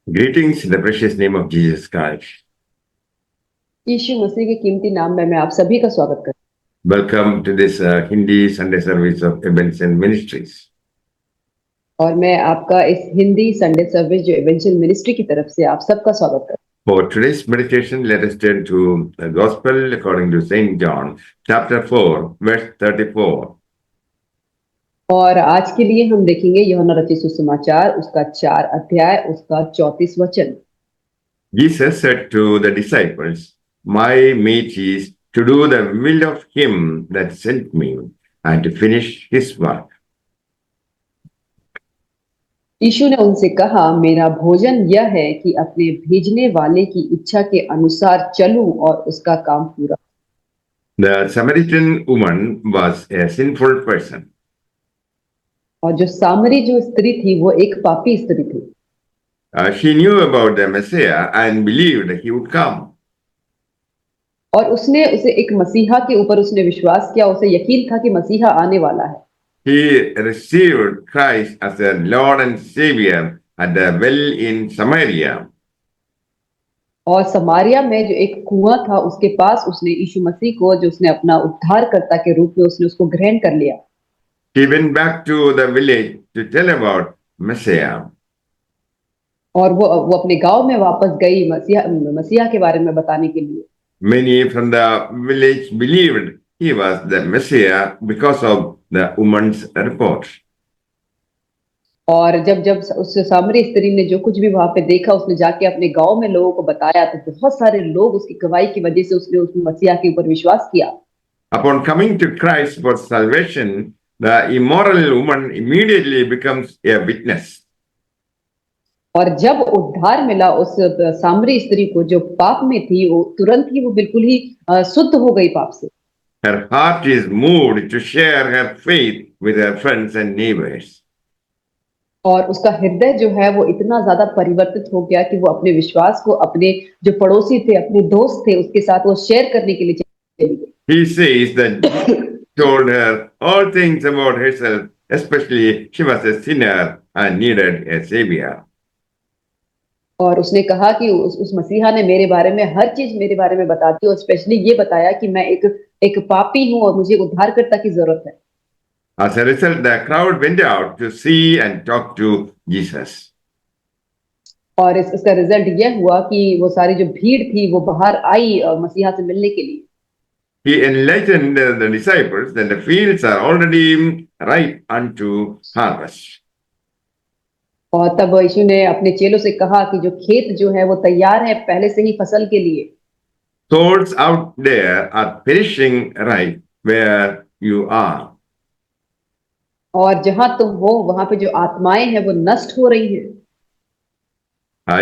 Greetings in the precious name of Jesus Christ. यीशु मसीह के कीमती नाम में मैं आप सभी का स्वागत करता Welcome to this Hindi Sunday service of Ebenezer Ministries. हूं और मैं आपका इस हिंदी संडे सर्विस जो एवेंचुअल मिनिस्ट्री की तरफ से आप सबका स्वागत करता For today's meditation, let us turn to the Gospel according to St. John, chapter 4, verse 34. हूं। और आज के लिए हम देखेंगे यूहन्ना रचित सुसमाचार उसका 4 अध्याय उसका 34 वचन। Jesus said to the disciples, "My meat is to do the will of him that sent me and to finish his work." यीशु ने उनसे कहा, मेरा भोजन यह है कि अपने भेजने वाले की इच्छा के अनुसार चलूं और उसका काम पूरा। The Samaritan woman was a sinful person. और जो सामरी जो स्त्री थी वो एक पापी स्त्री थी। She knew about the Messiah and believed he would come. और उसने उसे एक मसीहा के ऊपर उसने विश्वास किया, उसे यकीन था कि मसीहा आने वाला है। He received Christ as a Lord and Savior at the well in Samaria. और समारिया में जो एक कुआं था उसके पास उसने यीशु मसीह को जो उसने अपना उद्धारकर्ता के रूप में उसने उसको ग्रहण कर लिया। He went back to the village to tell about Messiah. और वो अपने गांव में वापस गई मसीहा के बारे में बताने के लिए। Many from the village believed he was the Messiah because of the woman's report. और जब जब उस सामरी स्त्री ने जो कुछ भी वहां पे देखा उसने जाके अपने गांव में लोगों को बताया, तो बहुत सारे लोग उसकी गवाही की वजह से उसने उस मसीहा के ऊपर विश्वास किया। Upon coming to Christ for salvation, the immoral woman immediately becomes a witness. और जब उद्धार मिला उस सामरी स्त्री को जो पाप में थी, वो तुरंत ही वो बिल्कुल ही शुद्ध हो गई पाप से। Her heart is moved to share her faith with her friends and neighbors. और उसका हृदय जो है वो इतना ज्यादा परिवर्तित हो गया कि वो अपने विश्वास को अपने जो पड़ोसी थे, अपने दोस्त थे, उसके साथ वो शेयर करने के लिए चली गई। He says that Jesus told her all things about herself, especially she was a sinner and needed a savior. और उसने कहा कि उस मसीहा ने मेरे बारे में हर चीज मेरे बारे में बता दी, और स्पेशली ये बताया कि मैं एक पापी हूँ और मुझे उद्धारकर्ता की जरूरत है। As a result, the crowd went out to see and talk to Jesus. और इसका रिजल्ट ये हुआ कि वो सारी जो भीड़ थी वो बाहर आई मसीहा से मिलने के लिए। He enlightened the disciples that the fields are already ripe unto harvest. और तब यीशु ने अपने चेलों से कहा कि जो खेत जो है वो तैयार है पहले से ही फसल के लिए। Souls out there are perishing right where you are. और जहां तुम हो वहां पे जो आत्माएं हैं वो नष्ट हो रही हैं।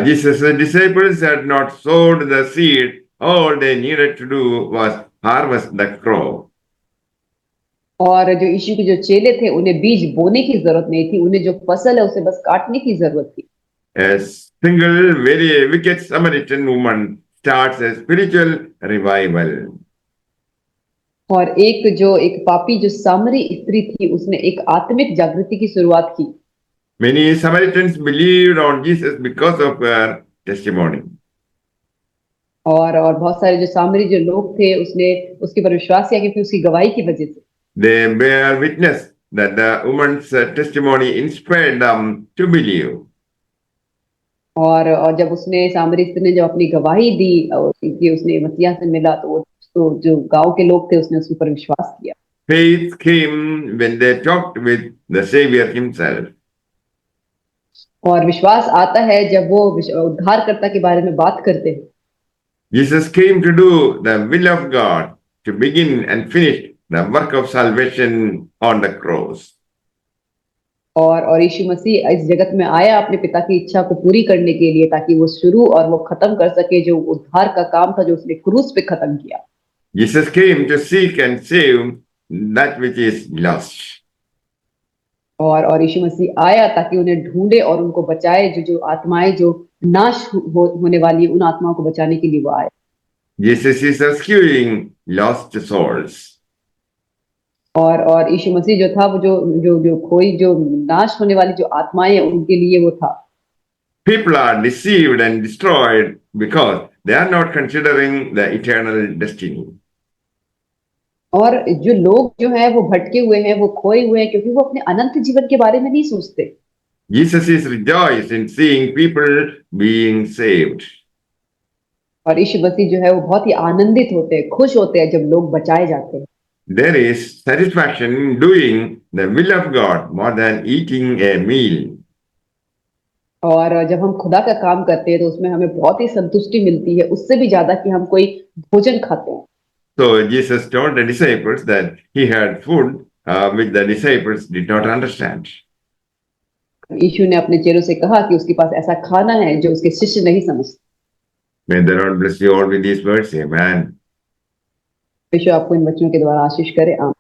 Jesus' disciples had not sowed the seed. All they needed to do was harvest the crop. और जो यीशु के जो चेले थे उन्हें बीज बोने की जरूरत नहीं थी, उन्हें जो फसल है उसे बस काटने की जरूरत थी। A single very wicked Samaritan woman starts a spiritual revival. और एक पापी जो सामरी स्त्री थी उसने एक आत्मिक जागृति की शुरुआत की। Many Samaritans believed on Jesus because of her testimony. और बहुत सारे जो सामरी जो लोग थे उसने उसके ऊपर विश्वास किया क्योंकि उसकी गवाही की वजह से। They bear witness that the woman's testimony inspired them to believe. और जब उसने सामरी स्त्री ने जब अपनी गवाही दी कि उसने मसीहा से मिला, तो जो गांव के लोग थे उसने उसके ऊपर विश्वास किया। Faith came when they talked with the Savior himself. और विश्वास आता है जब वो उद्धारकर्ता के बारे में बात करते हैं। Jesus came to do the will of God, to begin and finish the work of salvation on the cross. और यीशु मसीह इस जगत में आया अपने पिता की इच्छा को पूरी करने के लिए, ताकि वो शुरू और वो खत्म कर सके जो उद्धार का काम था जो उसने क्रूस पे खत्म किया। Jesus came to seek and save that which is lost. और यीशु मसीह आया ताकि उन्हें ढूंढे और उनको बचाए, जो आत्माएं जो नाश होने वाली उन आत्माओं को बचाने के लिए वो आए। Jesus is rescuing lost souls. और यीशु मसीह जो था वो जो खोई जो नाश होने वाली जो आत्माएं उनके लिए वो था। People are deceived and destroyed because they are not considering the eternal destiny. और जो लोग जो है वो भटके हुए हैं, वो खोए हुए हैं, क्योंकि वो अपने अनंत जीवन के बारे में नहीं सोचते। Jesus is rejoiced in seeing people being saved. और यीशु मसीह जो है वो बहुत ही आनंदित होते हैं, खुश होते हैं जब लोग बचाए जाते हैं। There is satisfaction in doing the will of God more than eating a meal. और जब हम खुदा का काम करते हैं तो उसमें हमें बहुत ही संतुष्टि मिलती है, उससे भी ज्यादा कि हम कोई भोजन खाते हैं। So Jesus told the disciples that he had food which the disciples did not understand. यीशु ने अपने चेलों से कहा कि उसके पास ऐसा खाना है जो उसके शिष्य नहीं समझते। May the Lord bless you all with these words. Amen. यीशु आपको इन वचनों के द्वारा आशीष करे। आमीन।